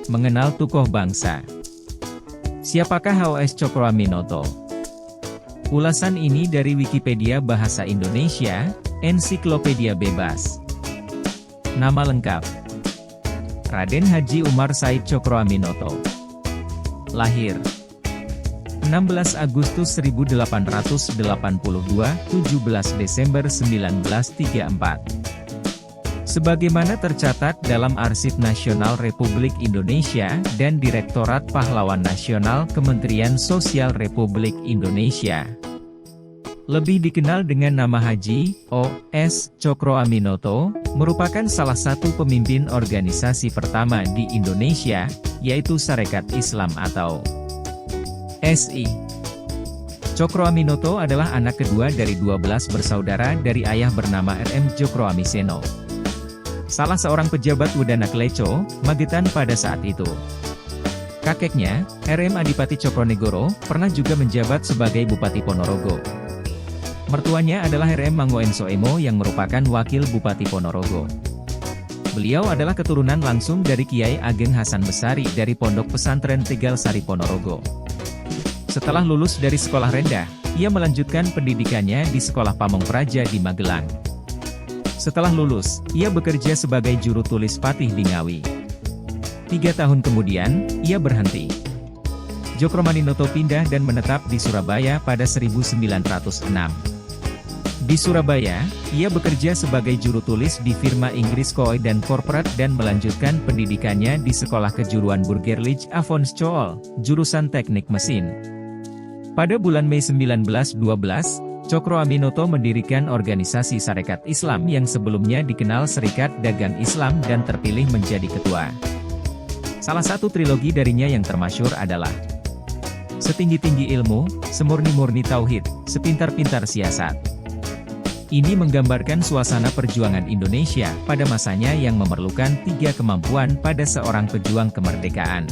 Mengenal tokoh bangsa. Siapakah H.O.S. Cokroaminoto? Ulasan ini dari Wikipedia Bahasa Indonesia, Ensiklopedia Bebas. Nama lengkap: Raden Haji Umar Said Cokroaminoto. Lahir 16 Agustus 1882, 17 Desember 1934. Sebagaimana tercatat dalam Arsip Nasional Republik Indonesia dan Direktorat Pahlawan Nasional Kementerian Sosial Republik Indonesia. Lebih dikenal dengan nama Haji O.S. Cokroaminoto, merupakan salah satu pemimpin organisasi pertama di Indonesia, yaitu Sarekat Islam atau SI. Cokroaminoto adalah anak kedua dari 12 bersaudara dari ayah bernama R.M. Cokroamiseno, salah seorang pejabat Wedana Kleco, Magetan pada saat itu. Kakeknya, R.M. Adipati Cokronegoro, pernah juga menjabat sebagai Bupati Ponorogo. Mertuanya adalah R.M. Mangoen Soemo yang merupakan wakil Bupati Ponorogo. Beliau adalah keturunan langsung dari Kiai Ageng Hasan Besari dari Pondok Pesantren Tegal Sari Ponorogo. Setelah lulus dari sekolah rendah, ia melanjutkan pendidikannya di Sekolah Pamong Praja di Magelang. Setelah lulus, ia bekerja sebagai juru tulis Patih di Ngawi. 3 tahun kemudian, ia berhenti. Cokroaminoto pindah dan menetap di Surabaya pada 1906. Di Surabaya, ia bekerja sebagai juru tulis di firma Inggris Coy dan Corporate dan melanjutkan pendidikannya di Sekolah Kejuruan Burgerlijk Avons School, jurusan Teknik Mesin. Pada bulan Mei 1912, Cokroaminoto mendirikan organisasi Sarekat Islam yang sebelumnya dikenal Serikat Dagang Islam dan terpilih menjadi ketua. Salah satu trilogi darinya yang termasyhur adalah Setinggi-tinggi ilmu, semurni-murni tauhid, sepintar-pintar siasat. Ini menggambarkan suasana perjuangan Indonesia pada masanya yang memerlukan 3 kemampuan pada seorang pejuang kemerdekaan.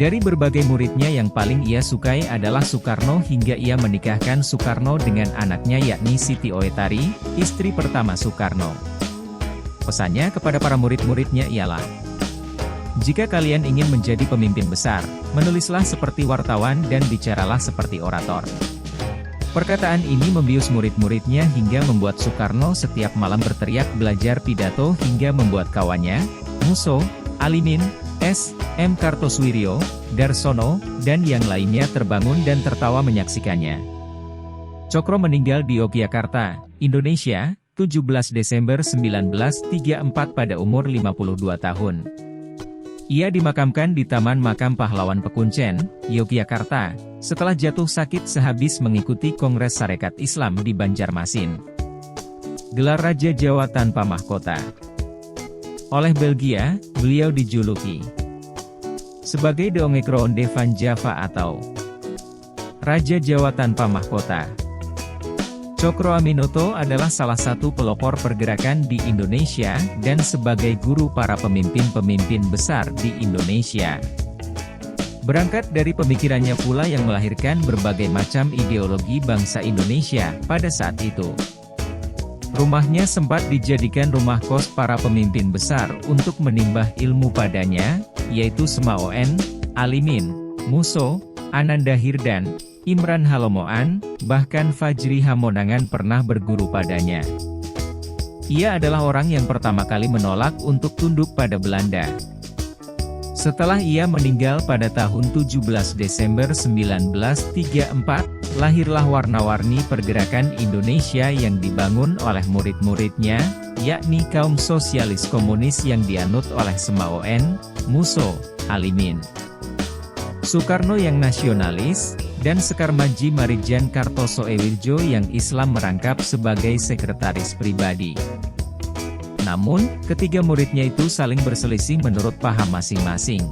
Dari berbagai muridnya yang paling ia sukai adalah Soekarno hingga ia menikahkan Soekarno dengan anaknya yakni Siti Oetari, istri pertama Soekarno. Pesannya kepada para murid-muridnya ialah, jika kalian ingin menjadi pemimpin besar, menulislah seperti wartawan dan bicaralah seperti orator. Perkataan ini membius murid-muridnya hingga membuat Soekarno setiap malam berteriak belajar pidato hingga membuat kawannya, Muso, Alimin, S.M. Kartosuwiryo, Darsono, dan yang lainnya terbangun dan tertawa menyaksikannya. Cokro meninggal di Yogyakarta, Indonesia, 17 Desember 1934 pada umur 52 tahun. Ia dimakamkan di Taman Makam Pahlawan Pekuncen, Yogyakarta, setelah jatuh sakit sehabis mengikuti Kongres Sarekat Islam di Banjarmasin. Gelar Raja Jawa tanpa mahkota. Oleh Belgia, beliau dijuluki sebagai De Ongekroonde van Java atau Raja Jawa tanpa mahkota. Cokroaminoto adalah salah satu pelopor pergerakan di Indonesia dan sebagai guru para pemimpin-pemimpin besar di Indonesia. Berangkat dari pemikirannya pula yang melahirkan berbagai macam ideologi bangsa Indonesia pada saat itu. Rumahnya sempat dijadikan rumah kos para pemimpin besar untuk menimbah ilmu padanya, yaitu Semaoen, Alimin, Muso, Ananda Hirdan, Imran Halomoan, bahkan Fajri Hamonangan pernah berguru padanya. Ia adalah orang yang pertama kali menolak untuk tunduk pada Belanda. Setelah ia meninggal pada tahun 17 Desember 1934, lahirlah warna-warni pergerakan Indonesia yang dibangun oleh murid-muridnya, yakni kaum sosialis komunis yang dianut oleh Semaoen, Muso, Alimin, Soekarno yang nasionalis, dan Sekarmaji Marijan Kartosoewirjo yang Islam merangkap sebagai sekretaris pribadi. Namun, ketiga muridnya itu saling berselisih menurut paham masing-masing.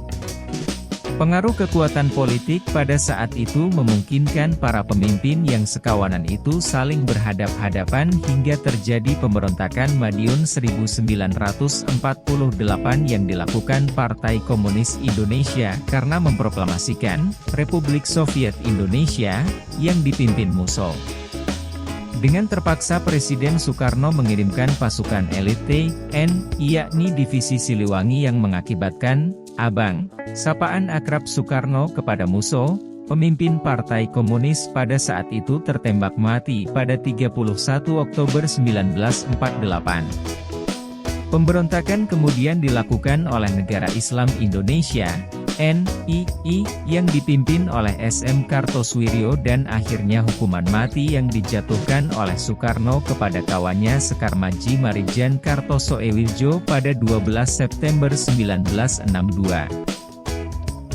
Pengaruh kekuatan politik pada saat itu memungkinkan para pemimpin yang sekawanan itu saling berhadap-hadapan hingga terjadi pemberontakan Madiun 1948 yang dilakukan Partai Komunis Indonesia karena memproklamasikan Republik Soviet Indonesia yang dipimpin Musso. Dengan terpaksa Presiden Soekarno mengirimkan pasukan elit TNI yakni Divisi Siliwangi yang mengakibatkan abang, sapaan akrab Soekarno kepada Musso, pemimpin Partai Komunis pada saat itu tertembak mati pada 31 Oktober 1948. Pemberontakan kemudian dilakukan oleh Negara Islam Indonesia, NII, yang dipimpin oleh SM Kartosoewiryo dan akhirnya hukuman mati yang dijatuhkan oleh Soekarno kepada kawannya Sekar Maji Marijan Kartosoewirjo pada 12 September 1962.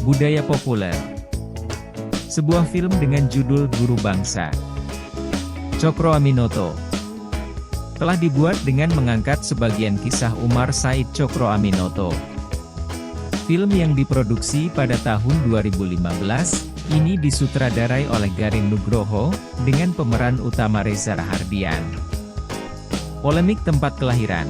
Budaya populer. Sebuah film dengan judul Guru Bangsa, Cokro Aminoto, telah dibuat dengan mengangkat sebagian kisah Umar Said Cokro Aminoto. Film yang diproduksi pada tahun 2015, ini disutradarai oleh Garin Nugroho, dengan pemeran utama Reza Rahardian. Polemik tempat kelahiran.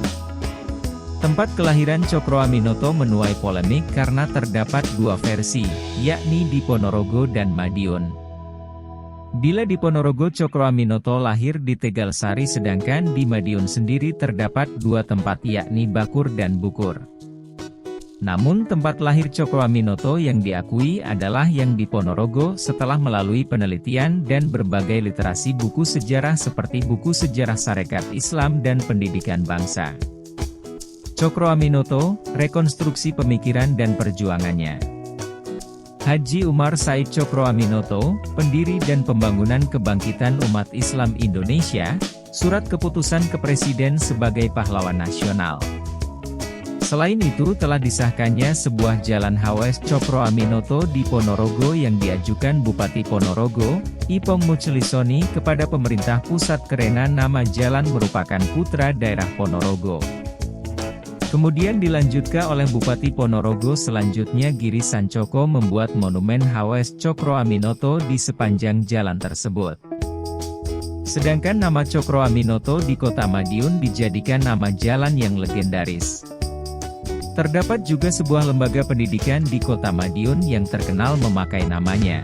Tempat kelahiran Cokro Aminoto menuai polemik karena terdapat dua versi, yakni di Ponorogo dan Madiun. Bila di Ponorogo Cokro Aminoto lahir di Tegalsari sedangkan di Madiun sendiri terdapat dua tempat yakni Bakur dan Bukur. Namun tempat lahir Cokro Aminoto yang diakui adalah yang di Ponorogo setelah melalui penelitian dan berbagai literasi buku sejarah seperti buku Sejarah Sarekat Islam dan Pendidikan Bangsa. Cokro Aminoto, rekonstruksi pemikiran dan perjuangannya. Haji Umar Said Cokro Aminoto, pendiri dan pembangunan Kebangkitan Umat Islam Indonesia, surat keputusan ke Presiden sebagai pahlawan nasional. Selain itu telah disahkannya sebuah jalan Hawes Cokro Aminoto di Ponorogo yang diajukan Bupati Ponorogo, Ipong Muchlisoni kepada pemerintah pusat karena nama jalan merupakan putra daerah Ponorogo. Kemudian dilanjutkan oleh Bupati Ponorogo selanjutnya Giri Sancoko membuat monumen Hawes Cokro Aminoto di sepanjang jalan tersebut. Sedangkan nama Cokro Aminoto di kota Madiun dijadikan nama jalan yang legendaris. Terdapat juga sebuah lembaga pendidikan di kota Madiun yang terkenal memakai namanya.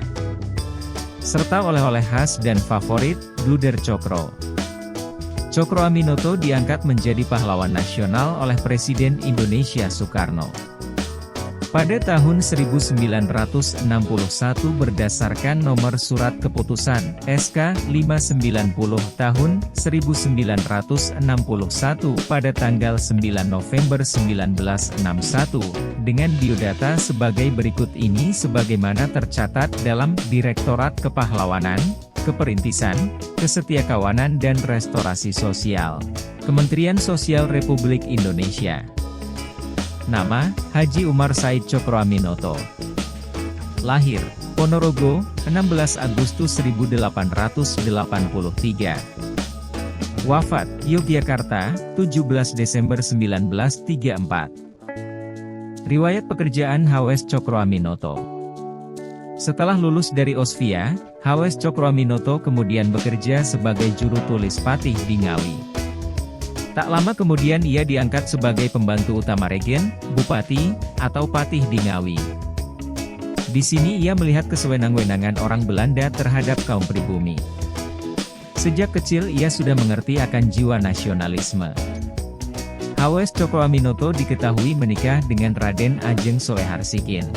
Serta oleh-oleh khas dan favorit, Bluder Cokro. Cokro Aminoto diangkat menjadi pahlawan nasional oleh Presiden Indonesia Soekarno. Pada tahun 1961 berdasarkan nomor surat keputusan SK 590 tahun 1961 pada tanggal 9 November 1961 dengan biodata sebagai berikut ini sebagaimana tercatat dalam Direktorat Kepahlawanan, Keperintisan, Kesetiakawanan dan Restorasi Sosial, Kementerian Sosial Republik Indonesia. Nama, Haji Umar Said Cokro Aminoto. Lahir, Ponorogo, 16 Agustus 1883. Wafat, Yogyakarta, 17 Desember 1934. Riwayat pekerjaan Hawes Cokro Aminoto. Setelah lulus dari Osvia, Hawes Cokro Aminoto kemudian bekerja sebagai juru tulis patih di Ngawi. Tak lama kemudian ia diangkat sebagai pembantu utama regen, bupati, atau patih di Ngawi. Di sini ia melihat kesewenang-wenangan orang Belanda terhadap kaum pribumi. Sejak kecil ia sudah mengerti akan jiwa nasionalisme. Hawes Cokro Aminoto diketahui menikah dengan Raden Ajeng Soeharsikin.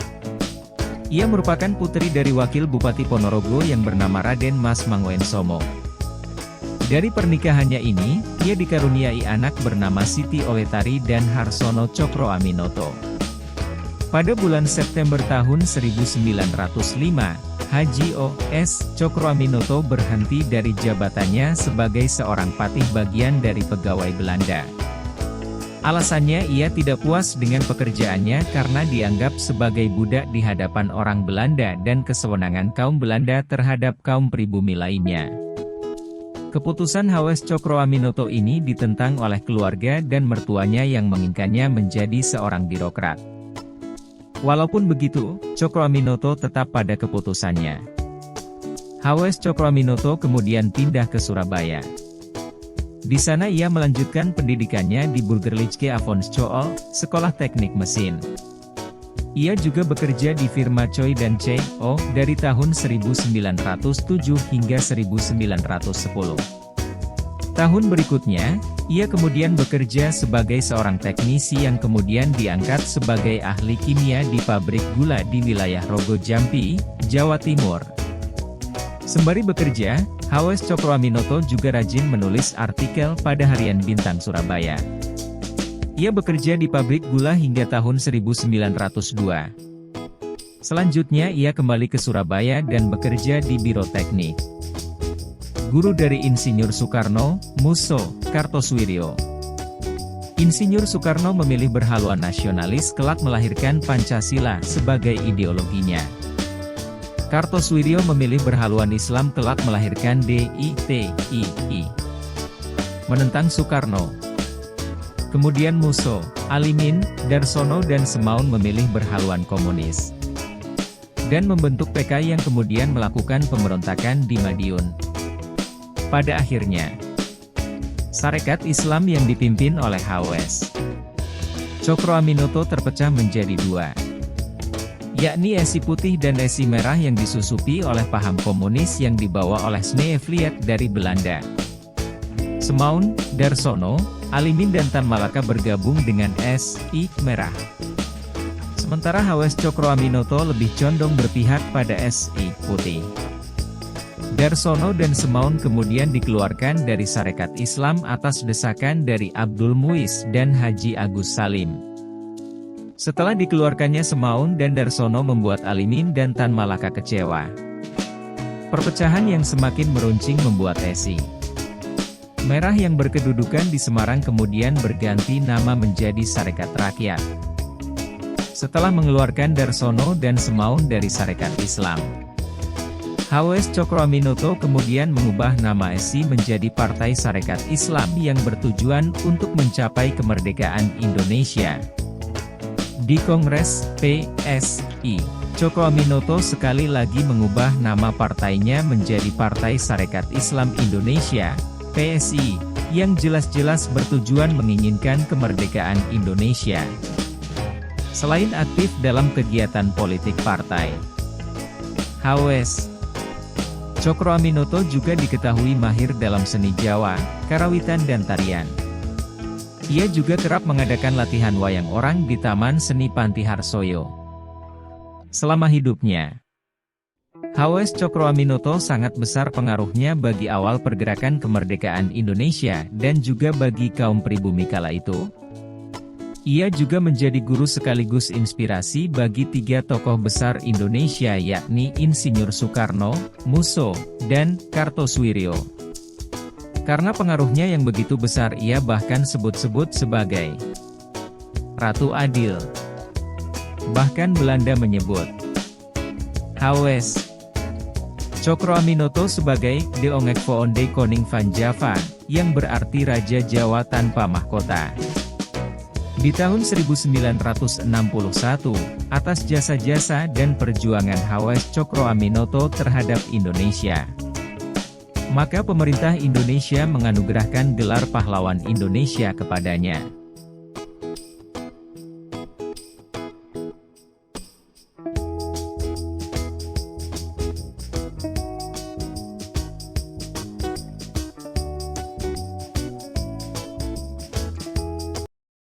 Ia merupakan putri dari wakil Bupati Ponorogo yang bernama Raden Mas Mangwensomo. Dari pernikahannya ini, ia dikaruniai anak bernama Siti Owetari dan Harsono Cokro Aminoto. Pada bulan September tahun 1905, Haji O.S. Cokro Aminoto berhenti dari jabatannya sebagai seorang patih bagian dari pegawai Belanda. Alasannya ia tidak puas dengan pekerjaannya karena dianggap sebagai budak di hadapan orang Belanda dan kesewenangan kaum Belanda terhadap kaum pribumi lainnya. Keputusan Hawes Cokro Aminoto ini ditentang oleh keluarga dan mertuanya yang menginginkannya menjadi seorang birokrat. Walaupun begitu, Cokro Aminoto tetap pada keputusannya. Hawes Cokro Aminoto kemudian pindah ke Surabaya. Di sana ia melanjutkan pendidikannya di Burgerlijke Avondschole, Sekolah Teknik Mesin. Ia juga bekerja di firma Choi dan C.O. dari tahun 1907 hingga 1910. Tahun berikutnya, Ia kemudian bekerja sebagai seorang teknisi yang kemudian diangkat sebagai ahli kimia di pabrik gula di wilayah Rogo Jampi, Jawa Timur. Sembari bekerja, H.W.S. Cokroaminoto juga rajin menulis artikel pada Harian Bintang Surabaya. Ia bekerja di pabrik gula hingga tahun 1902. Selanjutnya ia kembali ke Surabaya dan bekerja di Biro Teknik. Guru dari Insinyur Soekarno, Musso, Kartosoewiryo. Insinyur Soekarno memilih berhaluan nasionalis kelak melahirkan Pancasila sebagai ideologinya. Kartosoewiryo memilih berhaluan Islam kelak melahirkan DITII. Menentang Soekarno. Kemudian Musso, Alimin, Darsono dan Semaun memilih berhaluan komunis. Dan membentuk PKI yang kemudian melakukan pemberontakan di Madiun. Pada akhirnya, Sarekat Islam yang dipimpin oleh H.W.S. Cokroaminoto terpecah menjadi dua, yakni Esi Putih dan Esi Merah yang disusupi oleh paham komunis yang dibawa oleh Sneevliet dari Belanda. Semaun, Darsono, Alimin dan Tan Malaka bergabung dengan Esi Merah. Sementara H.W.S. Cokroaminoto lebih condong berpihak pada Esi Putih. Darsono dan Semaun kemudian dikeluarkan dari Sarekat Islam atas desakan dari Abdul Muiz dan Haji Agus Salim. Setelah dikeluarkannya Semaun dan Darsono membuat Alimin dan Tan Malaka kecewa. Perpecahan yang semakin meruncing membuat Esi Merah yang berkedudukan di Semarang kemudian berganti nama menjadi Sarekat Rakyat. Setelah mengeluarkan Darsono dan Semaun dari Sarekat Islam, H.W.S. Cokroaminoto kemudian mengubah nama Esi menjadi Partai Sarekat Islam yang bertujuan untuk mencapai kemerdekaan Indonesia. Di Kongres PSI, Cokroaminoto sekali lagi mengubah nama partainya menjadi Partai Sarekat Islam Indonesia, PSI, yang jelas-jelas bertujuan menginginkan kemerdekaan Indonesia. Selain aktif dalam kegiatan politik partai, H.W.S. Cokroaminoto juga diketahui mahir dalam seni Jawa, karawitan dan tarian. Ia juga kerap mengadakan latihan wayang orang di Taman Seni Panti Harsoyo. Selama hidupnya, H.W.S. Cokroaminoto sangat besar pengaruhnya bagi awal pergerakan kemerdekaan Indonesia dan juga bagi kaum pribumi kala itu. Ia juga menjadi guru sekaligus inspirasi bagi tiga tokoh besar Indonesia yakni Insinyur Soekarno, Musso, dan Kartosoewiryo. Karena pengaruhnya yang begitu besar ia bahkan sebut-sebut sebagai Ratu Adil. Bahkan Belanda menyebut H.W.S. Cokroaminoto sebagai De Ongekvoonde Koning van Java, yang berarti Raja Jawa tanpa mahkota. Di tahun 1961, atas jasa-jasa dan perjuangan H.W.S. Cokroaminoto terhadap Indonesia, maka pemerintah Indonesia menganugerahkan gelar Pahlawan Indonesia kepadanya.